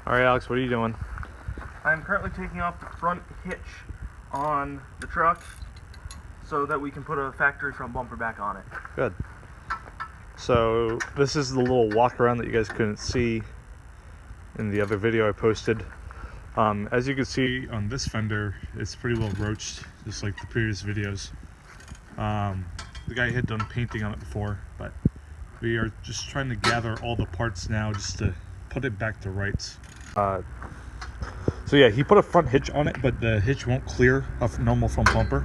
Alright Alex, what are you doing? I'm currently taking off the front hitch on the truck so that we can put a factory front bumper back on it. Good. So this is the little walk around that you guys couldn't see in the other video I posted. As you can see on this fender, it's pretty well roached, just like the previous videos. The guy had done painting on it before, but we are just trying to gather all the parts now just to put it back to rights. So yeah, he put a front hitch on it, but the hitch won't clear a normal front bumper.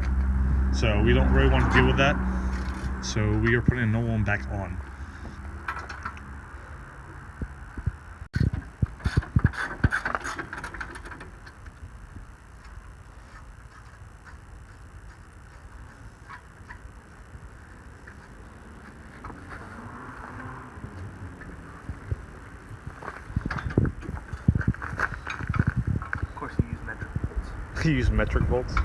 So we don't really want to deal with that. So we are putting a normal one back on. Of course, you use metric bolts. You use metric bolts?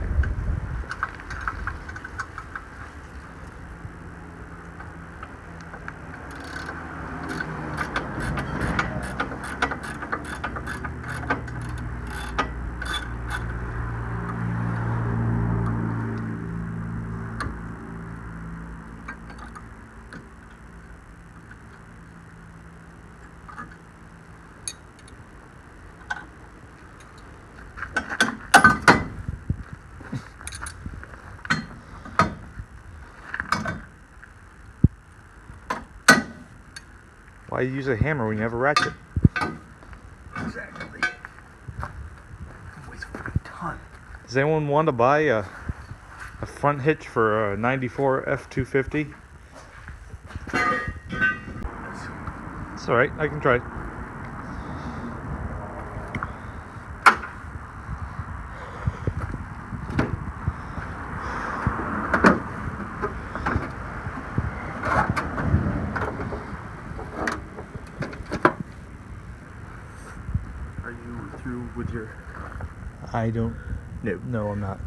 Why use a hammer when you have a ratchet? Exactly. It weighs a ton. Does anyone want to buy a front hitch for a 94 F250? It's alright, I can try. Are you through with your... I don't... No, I'm not.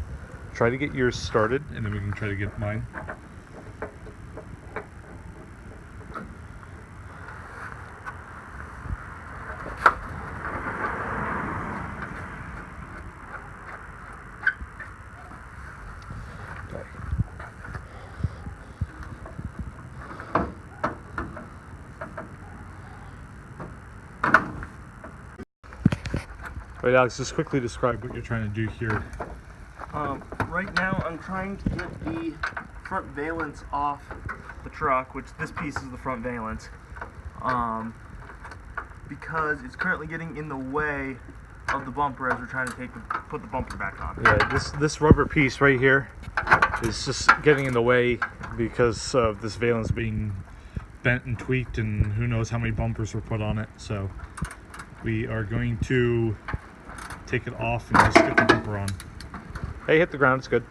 Try to get yours started, and then we can try to get mine. Right, Alex, just quickly describe what you're trying to do here. Right now I'm trying to get the front valence off the truck, which this piece is the front valence, because it's currently getting in the way of the bumper as we're trying to put the bumper back on. Yeah, this rubber piece right here is just getting in the way because of this valence being bent and tweaked, and who knows how many bumpers were put on it. So we are going to take it off and just get the bumper on. Hey, hit the ground, it's good.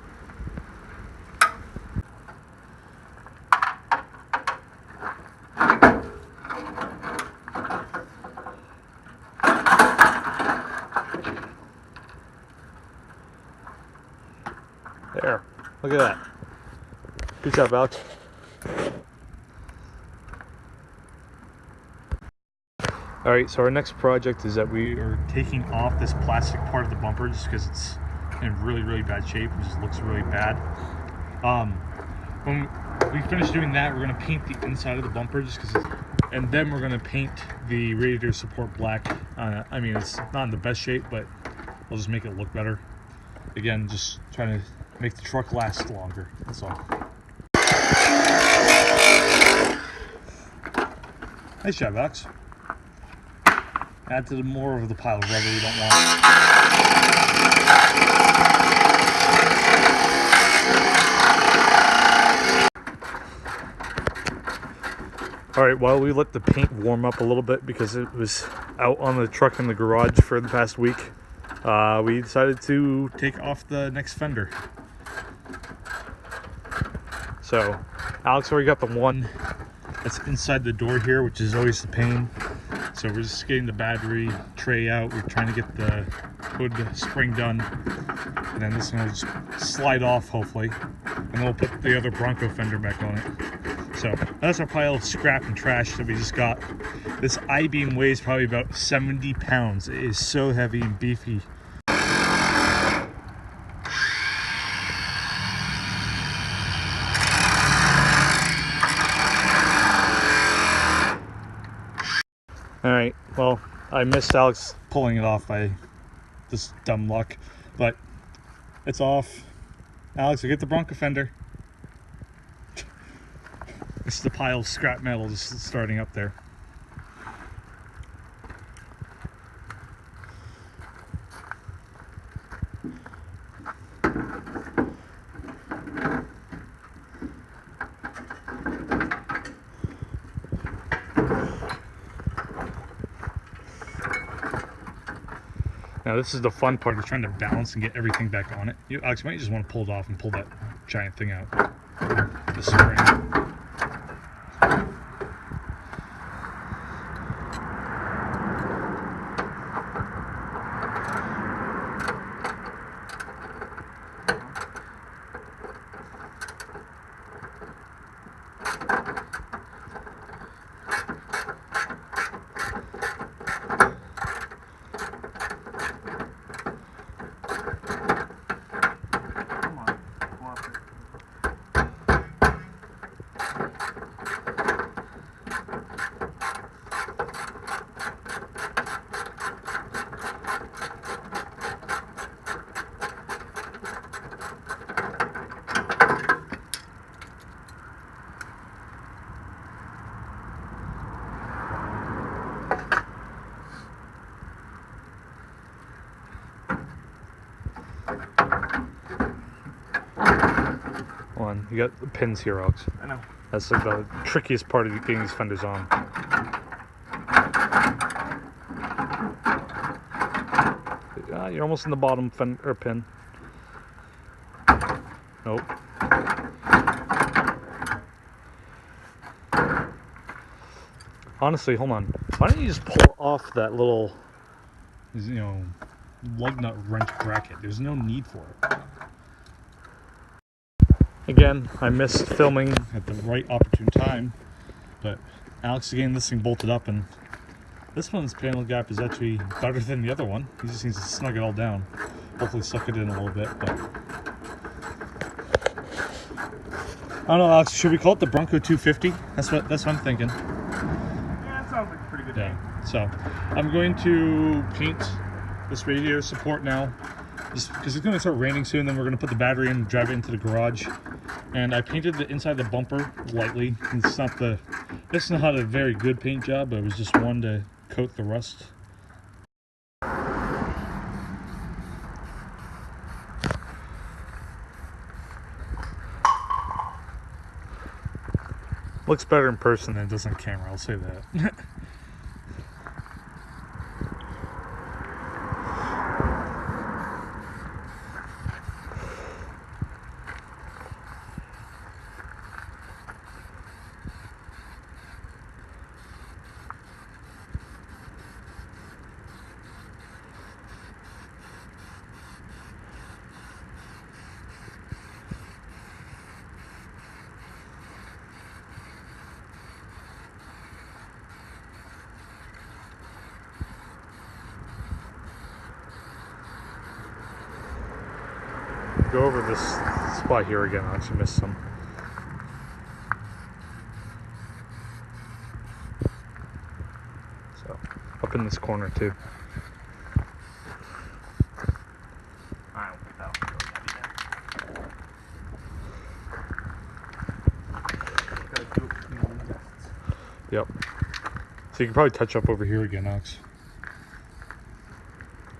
There, look at that. Good job, Alex. Alright, so our next project is that we are taking off this plastic part of the bumper just because it's in really, really bad shape. It just looks really bad. When we finish doing that, we're going to paint the inside of the bumper just because and then we're going to paint the radiator support black. I mean, it's not in the best shape, but we'll just make it look better. Again, just trying to make the truck last longer, that's all. Nice job, Alex. Add to the more of the pile of rubber we don't want. Alright, while we let the paint warm up a little bit because it was out on the truck in the garage for the past week, we decided to take off the next fender. So, Alex already got the one that's inside the door here, which is always the pain. So we're just getting the battery tray out. We're trying to get the hood spring done. And then this one will just slide off, hopefully. And then we'll put the other Bronco fender back on it. So that's our pile of scrap and trash that we just got. This I-beam weighs probably about 70 pounds. It is so heavy and beefy. Alright, well, I missed Alex pulling it off by just dumb luck, but it's off. Alex, we get the Bronco fender. This is the pile of scrap metal just starting up there. Now this is the fun part, is trying to balance and get everything back on it. Alex, you might just want to pull it off and pull that giant thing out. The spring. You got the pins here, Alex. I know. That's like the trickiest part of getting these fenders on. You're almost in the bottom pin. Nope. Honestly, hold on. Why don't you just pull off that little, lug nut wrench bracket? There's no need for it. Again, I missed filming at the right opportune time, but Alex is getting this thing bolted up, and this one's panel gap is actually better than the other one. He just needs to snug it all down. Hopefully suck it in a little bit, but I don't know, Alex, should we call it the Bronco-250? That's what I'm thinking. Yeah, that sounds like a pretty good name. So I'm going to paint this radiator support now, just because it's going to start raining soon. Then we're going to put the battery in and drive it into the garage. And I painted the inside of the bumper lightly. It's not a very good paint job, but it was just one to coat the rust. Looks better in person than it does on camera, I'll say that. Go over this spot here again. I actually missed some. So, up in this corner too. I don't think that'll be really heavy then. Gotta do it between the tests. Yep. So you can probably touch up over here again, Alex.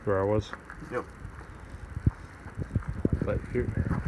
Where I was. Yep. But here.